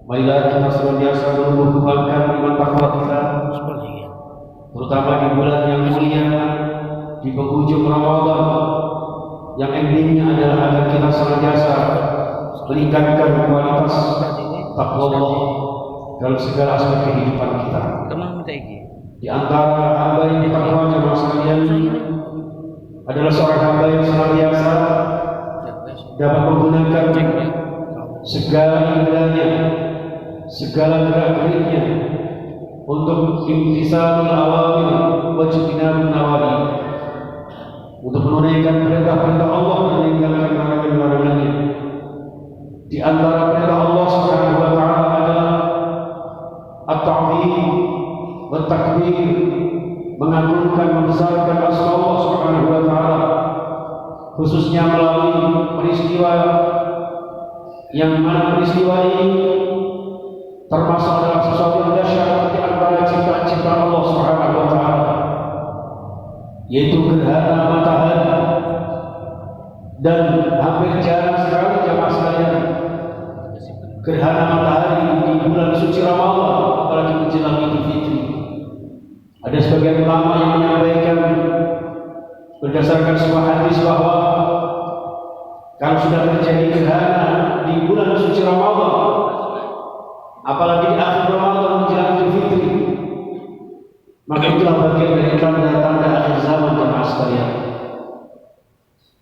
Marilah kita senantiasa menumbuh kembangkan iman takwa kita, terutama di bulan yang mulia, di penghujung Ramadan, yang endingnya adalah agar kita senantiasa meningkatkan kualitas takwa Allah dalam segala aspek kehidupan kita. Di antara hamba yang ditakwa jemaah sekalian adalah seorang hamba yang senantiasa dapat menggunakan segala ibadahnya, segala gerak-geriknya untuk imtisalul awamir wa ijtinabun nawahi, untuk menunaikan perintah-perintah Allah dan meninggalkan larangan-larangannya. Di antara perintah Allah Subhanahu wa taala adalah at-ta'zim wa takbir, mengagungkan, membesarkan asma Allah Subhanahu wa taala, khususnya melalui peristiwa yang mana peristiwa ini termasuk dalam sesuatu yang dahsyat di antara ciptaan-ciptaan Allah Subhanahu wa taala, yaitu gerhana matahari. Dan hampir jarang sekali jemaah sekalian gerhana matahari di bulan suci Ramadan, apalagi menjelang Idul Fitri. Ada sebagian ulama yang menyampaikan berdasarkan sebuah hadis bahwa kalau sudah terjadi gerhana di bulan suci Ramadan, apalagi di akhir Ramadan menjelang Idul Fitri, maka itulah bagian dari tanda-tanda akhir zaman jemaah sekalian.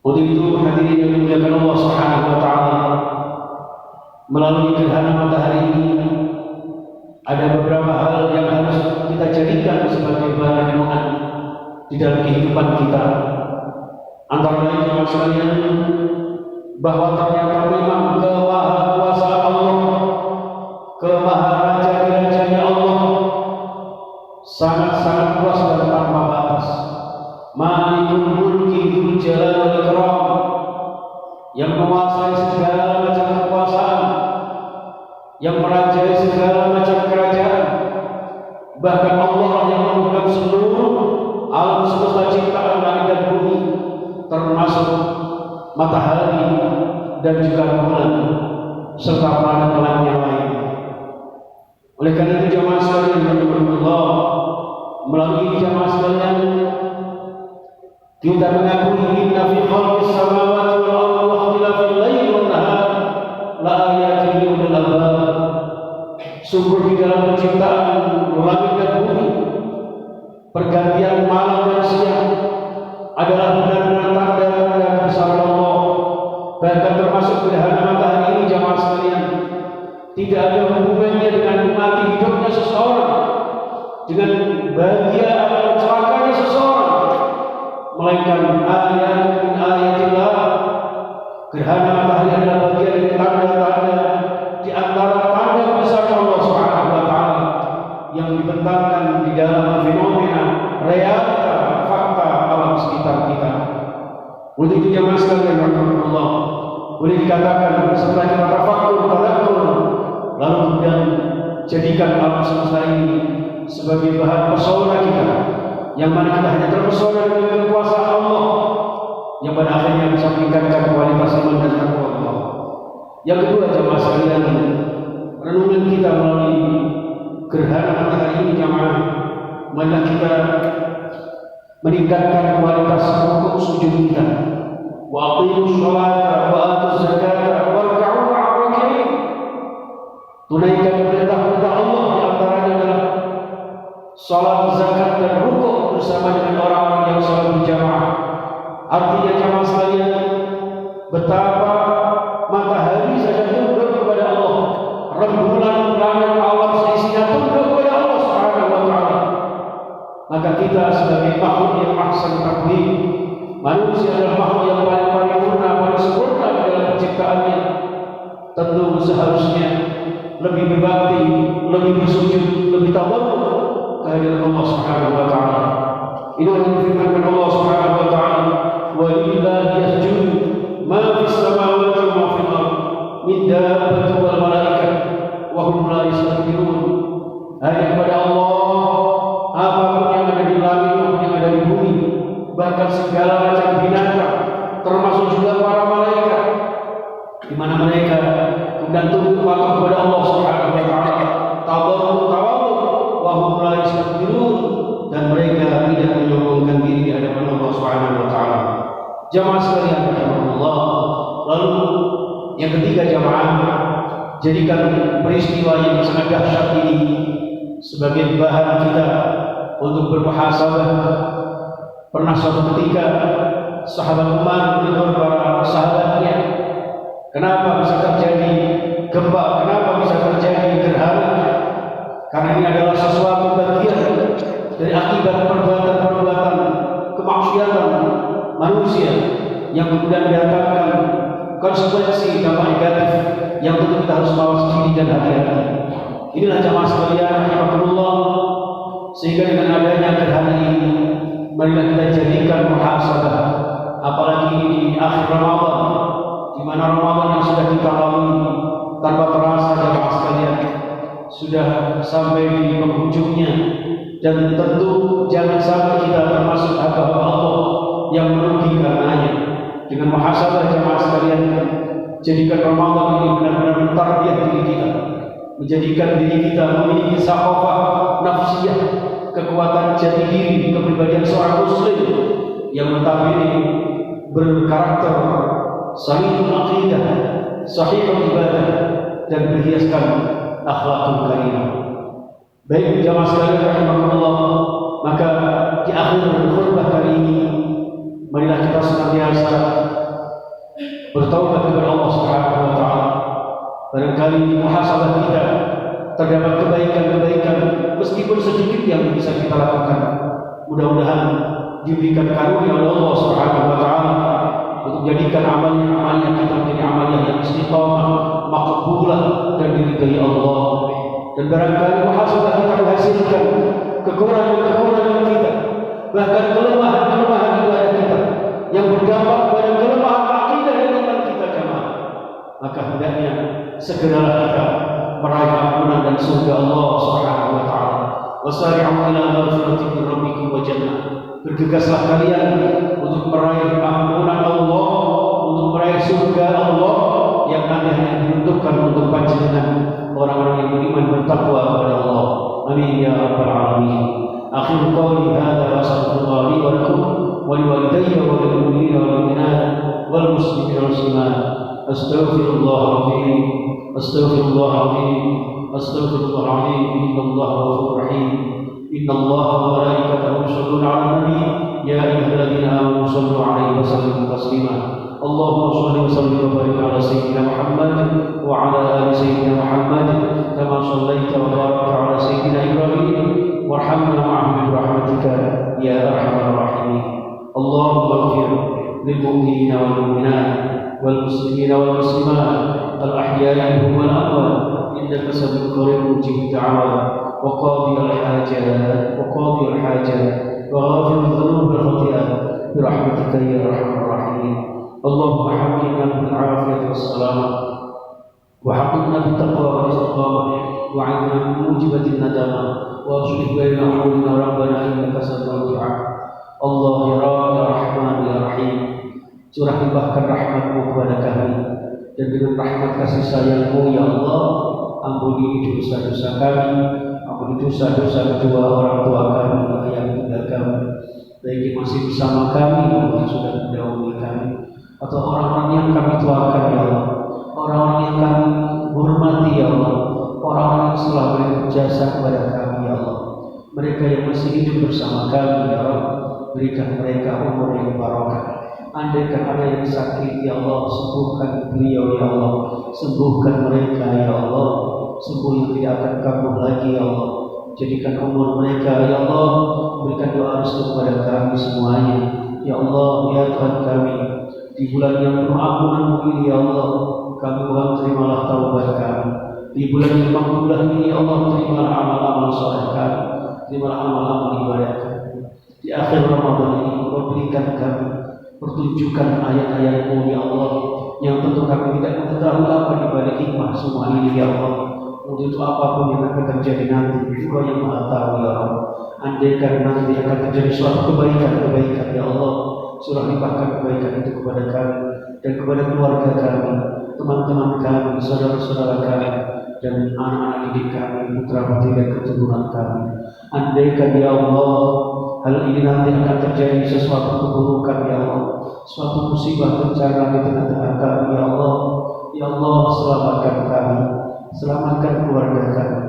Untuk itu hadirin yang dimuliakan Allah Subhanahu wa taala, melalui gerhana matahari ini ada beberapa hal yang harus kita jadikan sebagai bahan renungan di dalam kehidupan kita. Antara lain jemaah sekalian, bahwa ternyata memang kemahakuasaan Allah, kemaharajaan Allah sangat-sangat luas dan tanpa batas. Malikul mulki dzul jalali wal ikram, yang menguasai segala macam kekuasaan, yang merajai segala macam kerajaan. Bahkan Allah yang memegang seluruh alam semesta ciptaan langit dan bumi, termasuk matahari dan juga bulan serta planet-planet yang lain. Oleh karena itu jemaah sekalian yang dirahmati Allah, melalui jemaah sekalian kita mengakui inna fi khalqis samawati wal ardi wa ikhtilafil laili wan nahar la ayatin li ulil albab. Sungguh di dalam penciptaan langit dan bumi, pergantian malam dan siang adalah benar-benar tanda-tanda kebesaran Allah. Bahkan termasuk gerhana matahari ini jemaah sekalian tidak ada hubungannya dengan mati hidupnya seseorang, dengan bahagia atau celakanya seseorang, melainkan ayat min ayatillah. Gerhana matahari adalah bagian dari tanda-tanda di antara tanda kebesaran Allah Subhanahu wa taala yang dibentangkan di dalam fenomena realita fakta alam sekitar kita. Untuk itu jemaah sekalian rahmatullah, boleh dikatakan setelah kita tafakkur, tadabur, lalu kemudian jadikan alam semesta ini sebagai bahan pesona kita, yang mana kita hanya terpesona dengan kekuasaan Allah, yang pada akhirnya bisa meningkatkan kualitas iman dan takwa Allah. Yang kedua jemaah sekalian, renungan kita melalui gerhana matahari ini jemaah, mana kita meningkatkan kualitas rukuk sujud kita. Wa aqimus sholata wa atuz zakata warka'u ma'ar raki'in. Tunaikan perintah-perintah Allah, di antaranya adalah salat, zakat dan rukuk bersama dengan orang-orang yang salat berjamaah. Artinya jamaah sekalian, betapa matahari saja tunduk kepada Allah, rembulan, planet, alam seisinya tunduk kepada Allah Subhanahu wa taala. Maka kita sebagai makhluk yang ahsan takwim, manusia adalah makhluk yang paling paripurna, paling sempurna dalam penciptaannya, tentu seharusnya lebih berbakti, lebih bersujud, lebih tawadhu kehadiran Allah Subhanahu wa taala. Ini yang difirmankan Allah Subhanahu wa taala, wa lillahi yasjudu ma fis samawati wa ma fil ardh min dabbatin wal malaikah wa hum la yastakbirun. Hanya kepada Allah apapun yang ada di langit maupun yang ada di bumi, bahkan segala macam binatang, termasuk juga para malaikat, di mana mereka kemudian tunduk patuh kepada Allah Subhanahu wa jamaah, jadikan peristiwa yang sangat dahsyat ini sebagai bahan kita untuk bermuhasabah. Pernah suatu ketika sahabat Umar menegur para sahabatnya, kenapa bisa terjadi gempa, kenapa bisa terjadi gerhana? Karena ini adalah sesuatu bagian dari akibat perbuatan-perbuatan kemaksiatan manusia yang kemudian mendatangkan konsekuensi dampak negatif yang tentu kita harus mawas diri dan hati-hati. Inilah jamaah sekalian rahimakumullah, sehingga dengan adanya gerhana ini marilah kita jadikan muhasabah, apalagi di akhir Ramadan, di mana Ramadan yang sudah kita lalui tanpa terasa jamaah sekalian sudah sampai di penghujungnya, dan tentu jangan sampai kita termasuk hamba Allah yang merugi karenanya. Dengan muhasabah jamaah sekalian, jadikan Ramadan ini benar-benar mentarbiyah diri kita, menjadikan diri kita memiliki saqafah nafsiyah, kekuatan jati diri, kepribadian seorang muslim yang notabene berkarakter sahihul aqidah, sahihul ibadah, dan berhiaskan akhlakul karimah. Baik jamaah sekalian rahimakumullah, maka di akhir khutbah kali ini marilah kita senantiasa bertaubat kepada Allah Subhanahu wa taala. Barangkali di muhasabah kita terdapat kebaikan-kebaikan meskipun sedikit yang bisa kita lakukan. Mudah-mudahan diberikan karunia oleh Allah Subhanahu wa taala untuk menjadikan amalnya kita menjadi amalan yang istiqamah, maqbulah, dan diridhai Allah. Dan barangkali muhasabah kita menghasilkan kekurangan-kekurangan kita, bahkan kelemahan-kelemahan ibadah kita yang berdampak pada kelemahan akidah dan iman kita jemaah. Maka hendaknya segeralah kita meraih ampunan dan surga Allah Subhanahu wa taala. Wasari'u ila maghfiratin min rabbikum wa jannah. Bergegaslah kalian untuk meraih ampunan Allah, untuk meraih surga Allah yang nanti hanya diuntukkan untuk panjenengan orang-orang yang beriman bertakwa kepada Allah. Amin ya rabbal alamin. Akhir qawli hadza wa astaghfirullah li wa lakum wa liwalidayya wa lil mu'minina wal mu'minat wal muslimina wal muslimat. Astaghfirullahaladzim, astaghfirullahaladzim, astaghfirullahaladzim. Innallaha ghafurur rahim. Innallaha wa malaikatahu yusholluna 'alan nabi ya ayyuhalladzina amanu shallu 'alaihi wa sallimu taslima. Allahumma shalli wa sallim wa barik 'ala sayyidina Muhammad wa 'ala ali sayyidina Muhammad kama shallaita wa barakta 'ala sayyidina Ibrahim warhamna ma'ahum bi rahmatika ya arhamar rahimin. Allahumma ighfir lil mu'minina wal mu'minat wal muslimina wal muslimat al ahya'i minhum wal amwat innaka sami'un qarib mujib da'wat wa qadi al hajat wa ghafir dhunub wal khati'at bi rahmatika ya arhamar rahimin. Allahumma hamdina bil afiyati was salamah wa haqqina bit taqwa wal istiqamah wa 'inna min mujibatin nadamah wa aslih baina qulubina rabbana innaka sami'ud du'a. Allah ya Rabb ya Rahman ya Rahim, curah limpahkan rahmat-Mu kepada kami, dan dengan rahmat kasih sayang-Mu ya Allah ampuni dosa-dosa kami, ampuni dosa-dosa kedua orang tua kami, ayah bunda kami, baik yang masih bersama kami maupun yang sudah mendahului kami, atau orang-orang yang kami tuakan ya Allah, orang-orang yang kami hormati ya Allah, orang-orang yang telah berjasa kepada kami ya Allah, mereka yang masih hidup bersama kami ya Allah, berikan mereka umur yang barokah. Andaikan ada yang sakit ya Allah, sembuhkan beliau ya Allah, sembuhkan mereka ya Allah, sembuh yang tidak akan kambuh lagi ya Allah, jadikan umur mereka ya Allah, berikan doa restu kepada kami semuanya ya Allah. Ya Tuhan kami, di bulan yang penuh ampunan-Mu ini ya Allah, kami mohon terimalah taubat kami. Di bulan yang makbulah ini ya Allah, terimalah amal-amal saleh kami, terimalah amal-amal ibadah kami. Di akhir Ramadan ini berikan kami pertunjukan ayat-ayat-Mu ya Allah, yang tentu kami tidak mengetahui apa di balik hikmah semua ini ya Allah. Untuk apapun yang akan terjadi nanti, Engkau yang Maha tahu ya Allah. Andaikan nanti akan terjadi suatu kebaikan ya Allah, surah limpahkan kebaikan itu kepada kami dan kepada keluarga kami, teman-teman kami, saudara-saudara kami, dan anak-anak didik kami, putra-putri dan keturunan kami. Andaikan ya Allah hal ini nanti akan terjadi sesuatu keburukan ya Allah, suatu musibah bencana di tengah-tengah kami ya Allah, Ya Allah, selamatkan kami, selamatkan keluarga kami.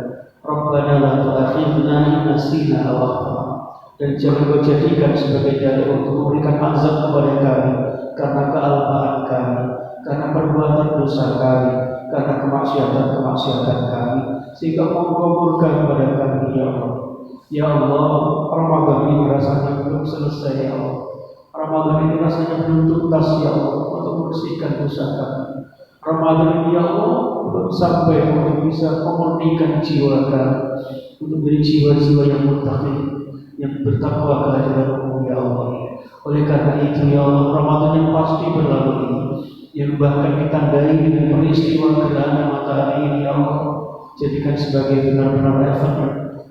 Rabbana la tu'akhidna in nasina aw akhtana. Dan jangan Kau jadikan sebagai dalil untuk memberikan azab kepada kami karena kealpaan kami, karena perbuatan dosa kami, karena kemaksiatan kami, sehingga Kau murka kepada kami, ya Allah. Ya Allah, Ramadan ini rasanya belum selesai, ya Allah. Ramadan ini rasanya belum tuntas, ya Allah, untuk membersihkan dosa kami. Ramadan ini, ya Allah, belum sampai untuk bisa memurnikan jiwa kami, untuk menjadi jiwa-jiwa yang muttaqi, yang bertakwa kehadiran-Mu, ya Allah. Oleh karena itu, ya Allah, Ramadan yang pasti berlalu ini, yang bahkan ditandai dengan peristiwa gerhana matahari ini, ya Allah, jadikan sebagai benar-benar efek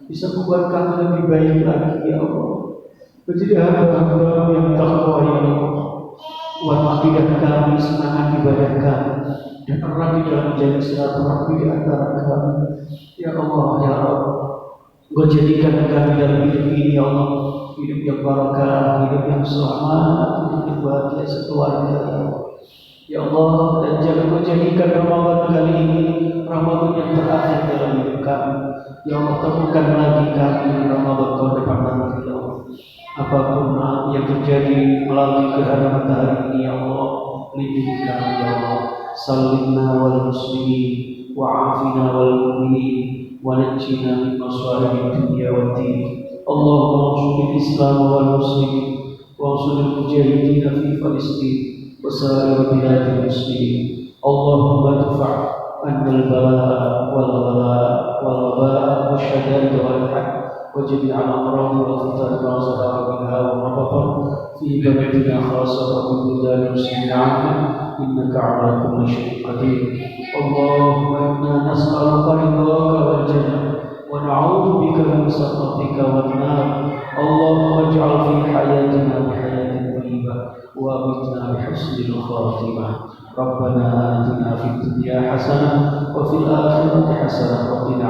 bisa membuat kami lebih baik lagi, ya Allah. Menjadi hamba-hamba yang takwa, ya Allah. Buat akidah kami, semangat ibadah kami, dan erat di dalam menjaga silaturahmi di antara kami. Ya Allah, ya Allah, Engkau jadikan kami dalam hidup ini, ya Allah, hidup yang barakah, hidup yang selamat, hidup yang bahagia sekeluarga, ya Allah. Ya Allah, dan jangan Kau jadikan Ramadan kali ini Ramadan yang terakhir dalam hidup kami. Ya Allah, temukan lagi kami di Ramadan tahun depan nanti, ya Allah. Apapun yang terjadi melalui gerhana matahari ini, ya Allah, lindungi kami, ya Allah. Salimna wal muslimin wa afina wal mu'minin wa najjina min masa'ibid dunya wad din. Allahumma ansuril Islam wal muslimin wa ansuril mujahidin fi Palestin wa sa'ir biladil muslimin. Allahumma dfa' anna al-bala'a wal ghala' wal waba'a wasyada'id wal haqq وجميع الأمراض والفتن ما ظهر منها وما بطن في بلدنا خاصة وفي بلدان المسلمين عامة إنك على كل شيء قدير. اللهم إنا نسألك رضاك والجنة ونعوذ بك من سخطك والنار. اللهم اجعل في حياتنا بحياة طيبة وأمتنا بحسن الخاتمة. ربنا آتنا في الدنيا حسنة وفي الآخرة حسنة وقنا